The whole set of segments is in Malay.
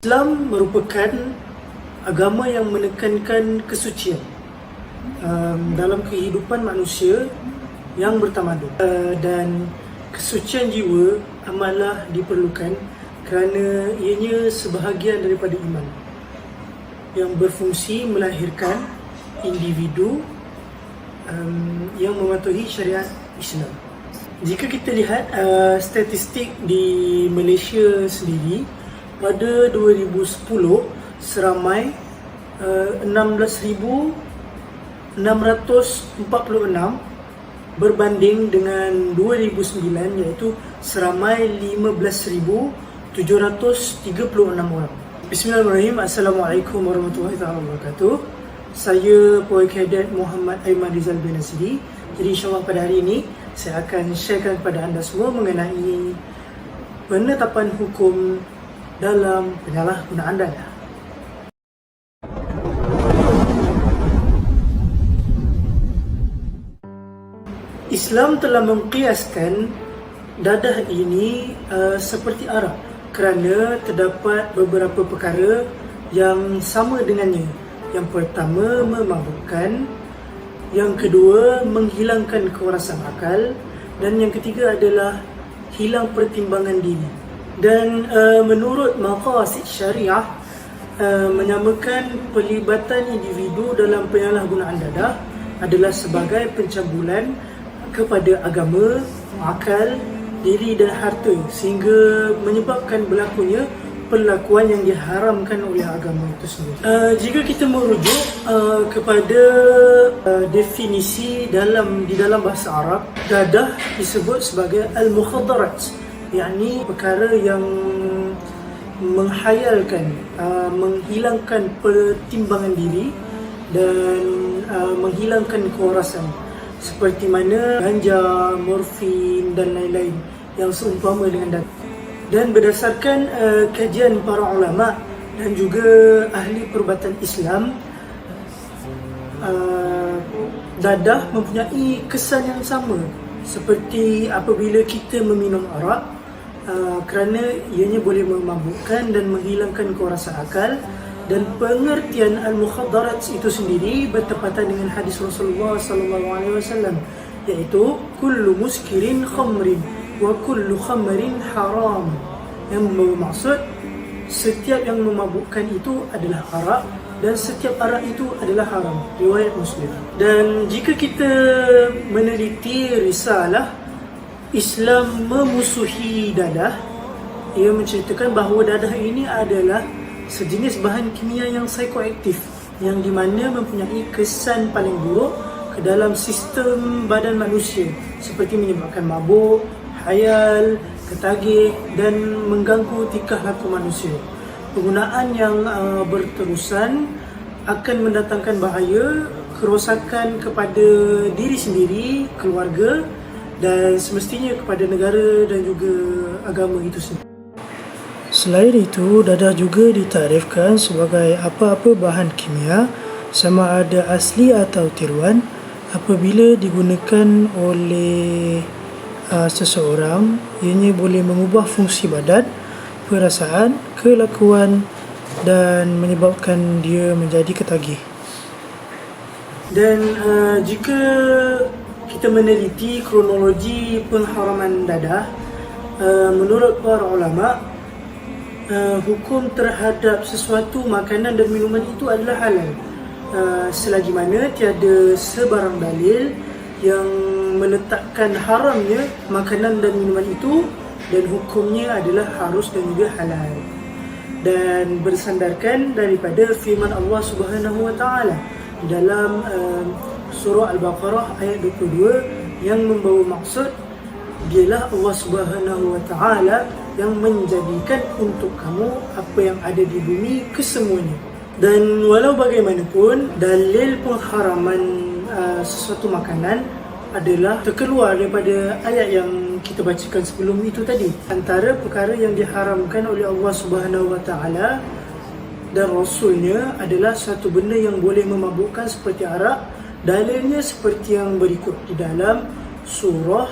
Islam merupakan agama yang menekankan kesucian dalam kehidupan manusia yang bertamadun, dan kesucian jiwa amatlah diperlukan kerana ianya sebahagian daripada iman yang berfungsi melahirkan individu yang mematuhi syariat Islam. Jika kita lihat statistik di Malaysia sendiri, pada 2010 seramai 16,646 berbanding dengan 2009 iaitu seramai 15,736 orang. Bismillahirrahmanirrahim. Assalamualaikum warahmatullahi wabarakatuh. Saya Puai Kadet Muhammad Aiman Rizal bin Nasiri. Jadi insyaAllah pada hari ini saya akan sharekan kepada anda semua mengenai penetapan hukum dalam penyalahgunaan dadah. Islam telah mengkiaskan dadah ini seperti arak kerana terdapat beberapa perkara yang sama dengannya. Yang pertama, memabukkan. Yang kedua, menghilangkan kewarasan akal. Dan yang ketiga adalah hilang pertimbangan diri. Dan menurut maqasid syariah, menyamakan pelibatan individu dalam penyalahgunaan dadah adalah sebagai pencabulan kepada agama, akal, diri dan harta sehingga menyebabkan berlakunya perlakuan yang diharamkan oleh agama itu sendiri. Jika kita merujuk kepada definisi di dalam bahasa Arab, dadah disebut sebagai al-mukhadarat, yakni perkara yang menghayalkan, menghilangkan pertimbangan diri dan menghilangkan kewarasan, seperti mana ganja, morfin dan lain-lain yang seumpama dengan dadah. Dan berdasarkan kajian para ulama dan juga ahli perubatan Islam, dadah mempunyai kesan yang sama seperti apabila kita meminum arak, kerana ianya boleh memabukkan dan menghilangkan kewarasan akal. Dan pengertian al-mukhadarat itu sendiri bertepatan dengan hadis Rasulullah SAW, iaitu kullu muskirin khamrin wa kullu khamrin haram, yang bermaksud setiap yang memabukkan itu adalah arak dan setiap arak itu adalah haram. Riwayat Muslim. Dan jika kita meneliti risalah Islam memusuhi dadah, ia menceritakan bahawa dadah ini adalah sejenis bahan kimia yang psikoaktif, yang di mana mempunyai kesan paling buruk ke dalam sistem badan manusia, seperti menyebabkan mabuk, hayal, ketagih dan mengganggu tingkah laku manusia. Penggunaan yang berterusan akan mendatangkan bahaya, kerosakan kepada diri sendiri, keluarga dan semestinya kepada negara dan juga agama itu sendiri. Selain itu, dadah juga ditarifkan sebagai apa-apa bahan kimia, sama ada asli atau tiruan, apabila digunakan oleh seseorang, ianya boleh mengubah fungsi badan, perasaan, kelakuan dan menyebabkan dia menjadi ketagih. Dan jika kita meneliti kronologi pengharaman dadah, menurut para ulama, hukum terhadap sesuatu makanan dan minuman itu adalah halal, selagi mana tiada sebarang dalil yang meletakkan haramnya makanan dan minuman itu, dan hukumnya adalah harus dan juga halal. Dan bersandarkan daripada firman Allah Subhanahu wa taala dalam surah Al-Baqarah ayat 22 yang membawa maksud, dialah Allah Subhanahu wa taala yang menjadikan untuk kamu apa yang ada di bumi kesemuanya. Dan walau bagaimanapun, dalil pengharaman sesuatu makanan adalah terkeluar daripada ayat yang kita bacakan sebelum itu tadi. Antara perkara yang diharamkan oleh Allah Subhanahu wa taala dan Rasulnya adalah satu benda yang boleh memabukkan seperti arak. Dalilnya seperti yang berikut di dalam surah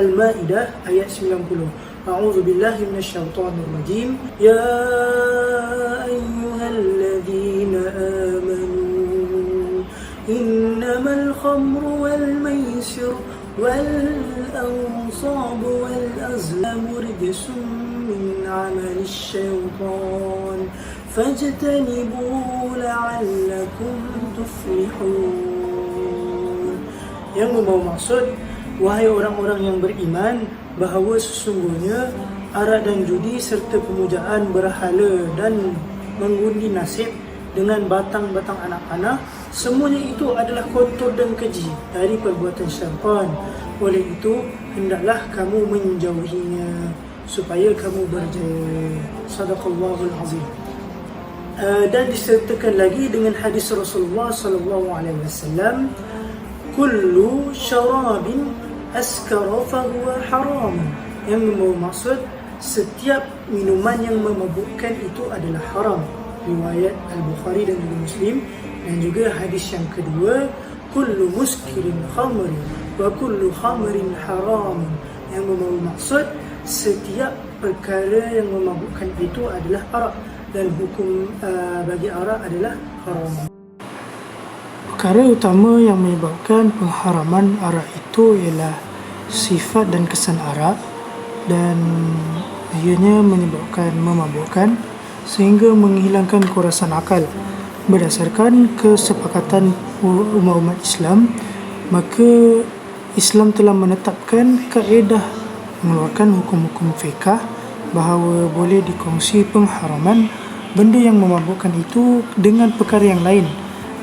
Al-Ma'idah ayat 90. A'udzu billahi minasyaitonir rajim. Ya والأنصاب والأزلام رجس من عمل الشيطان فاجتنبوه لعلكم تفلحون. Yang membawa maksud, wahai orang-orang yang beriman, bahawa sesungguhnya arak dan judi serta pemujaan berhala dan mengundi nasib dengan batang-batang anak panah, semuanya itu adalah kotor dan keji dari perbuatan syaitan. Oleh itu, hendaklah kamu menjauhinya supaya kamu berjaya. Sadaqallahul azim. Dan disertakan lagi dengan hadis Rasulullah sallallahu alaihi wasallam, kullu syarabin askara fahuwa haram. Yang membawa maksud, setiap minuman yang memabukkan itu adalah haram. Riwayat Al-Bukhari dan Muslim. Dan juga hadis yang kedua, kullu muskirin khamrin wa kullu khamrin haram. Yang membawa maksud, setiap perkara yang memabukkan itu adalah arak, dan hukum bagi arak adalah haram. Perkara utama yang menyebabkan pengharaman arak itu ialah sifat dan kesan arak, dan ianya menyebabkan memabukkan sehingga menghilangkan kerasan akal. Berdasarkan kesepakatan umat Islam, maka Islam telah menetapkan kaedah mengeluarkan hukum-hukum fiqh bahawa boleh dikongsi pengharaman benda yang memabukkan itu dengan perkara yang lain,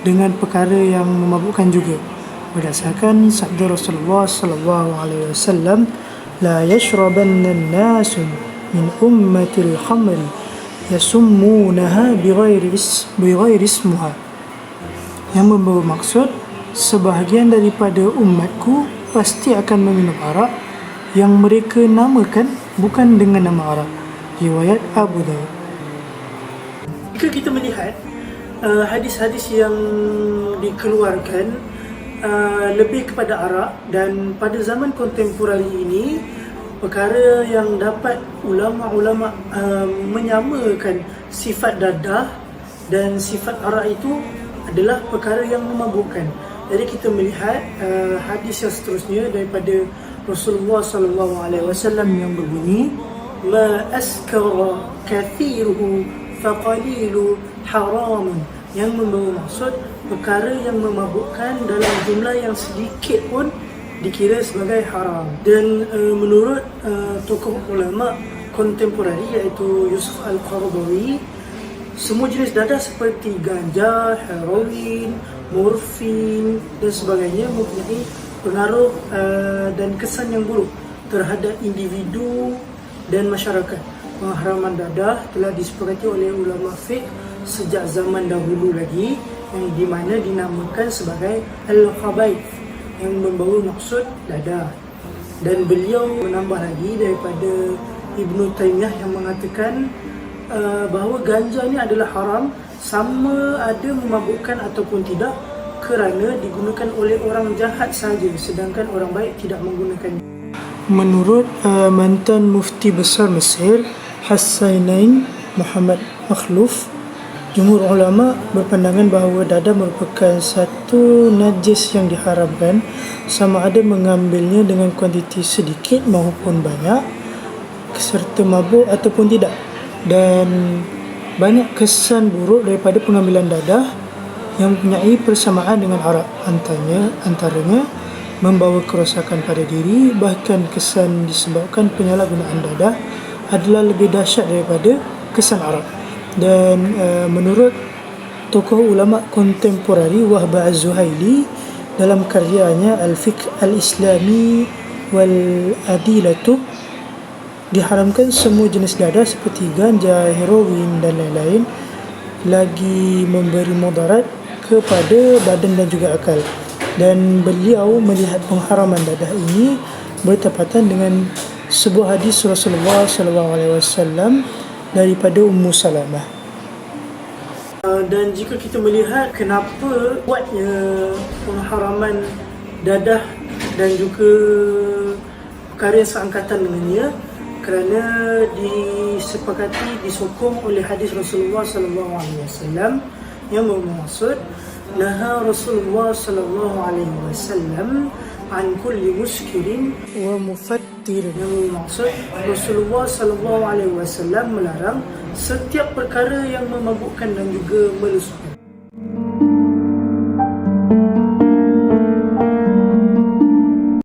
dengan perkara yang memabukkan juga. Berdasarkan sabda Rasulullah sallallahu alaihi wasallam, la yashrabanna an-nasu min ummatil khamri yasummunaha bighairi ismuha. Yang membawa maksud, sebahagian daripada umatku pasti akan meminum arak yang mereka namakan bukan dengan nama arak. Riwayat Abu Dawud. Jika kita melihat hadis-hadis yang dikeluarkan lebih kepada arak, dan pada zaman kontemporari ini, perkara yang dapat ulama-ulama menyamakan sifat dadah dan sifat arak itu adalah perkara yang memabukkan. Jadi kita melihat hadis yang seterusnya daripada Rasulullah sallallahu alaihi wasallam yang berbunyi, ma askara kathiruhu faqalilu haramun. Yang membawa maksud, perkara yang memabukkan dalam jumlah yang sedikit pun dikira sebagai haram. Dan menurut tokoh ulama kontemporari iaitu Yusuf Al-Qaradawi, semua jenis dadah seperti ganja, heroin, morfin dan sebagainya mempunyai pengaruh dan kesan yang buruk terhadap individu dan masyarakat. Pengharaman dadah telah disepakati oleh ulama fiqh sejak zaman dahulu lagi, yang di mana dinamakan sebagai al-khabaith, yang membawa maksud dadah. Dan beliau menambah lagi daripada Ibnu Taymiyah yang mengatakan bahawa ganja ini adalah haram sama ada memabukkan ataupun tidak, kerana digunakan oleh orang jahat saja, sedangkan orang baik tidak menggunakannya. Menurut mantan mufti besar Mesir Hassanain Muhammad Makhluf, jumhur ulama berpandangan bahawa dadah merupakan satu najis yang diharamkan, sama ada mengambilnya dengan kuantiti sedikit maupun banyak, serta mabuk ataupun tidak. Dan banyak kesan buruk daripada pengambilan dadah yang mempunyai persamaan dengan arak. Antaranya membawa kerosakan pada diri, bahkan kesan disebabkan penyalahgunaan dadah adalah lebih dahsyat daripada kesan arak. Dan menurut tokoh ulama kontemporari Wahb Az-Zuhaili dalam karyanya Al-Fiqh Al-Islami Wal-Adilatu, diharamkan semua jenis dadah seperti ganja, heroin dan lain-lain, lagi memberi mudarat kepada badan dan juga akal. Dan beliau melihat pengharaman dadah ini bertepatan dengan sebuah hadis Rasulullah SAW daripada Ummu Salamah. Dan jika kita melihat kenapa kuatnya pengharaman dadah dan juga perkara yang seangkatan dengannya, kerana disepakati, disokong oleh hadis Rasulullah SAW yang bermaksud, naha Rasulullah sallallahu alaihi wasallam an kulli muskirin wa mufattir. Yang bermaksud Rasulullah sallallahu alaihi wasallam melarang setiap perkara yang memabukkan dan juga melesatkan.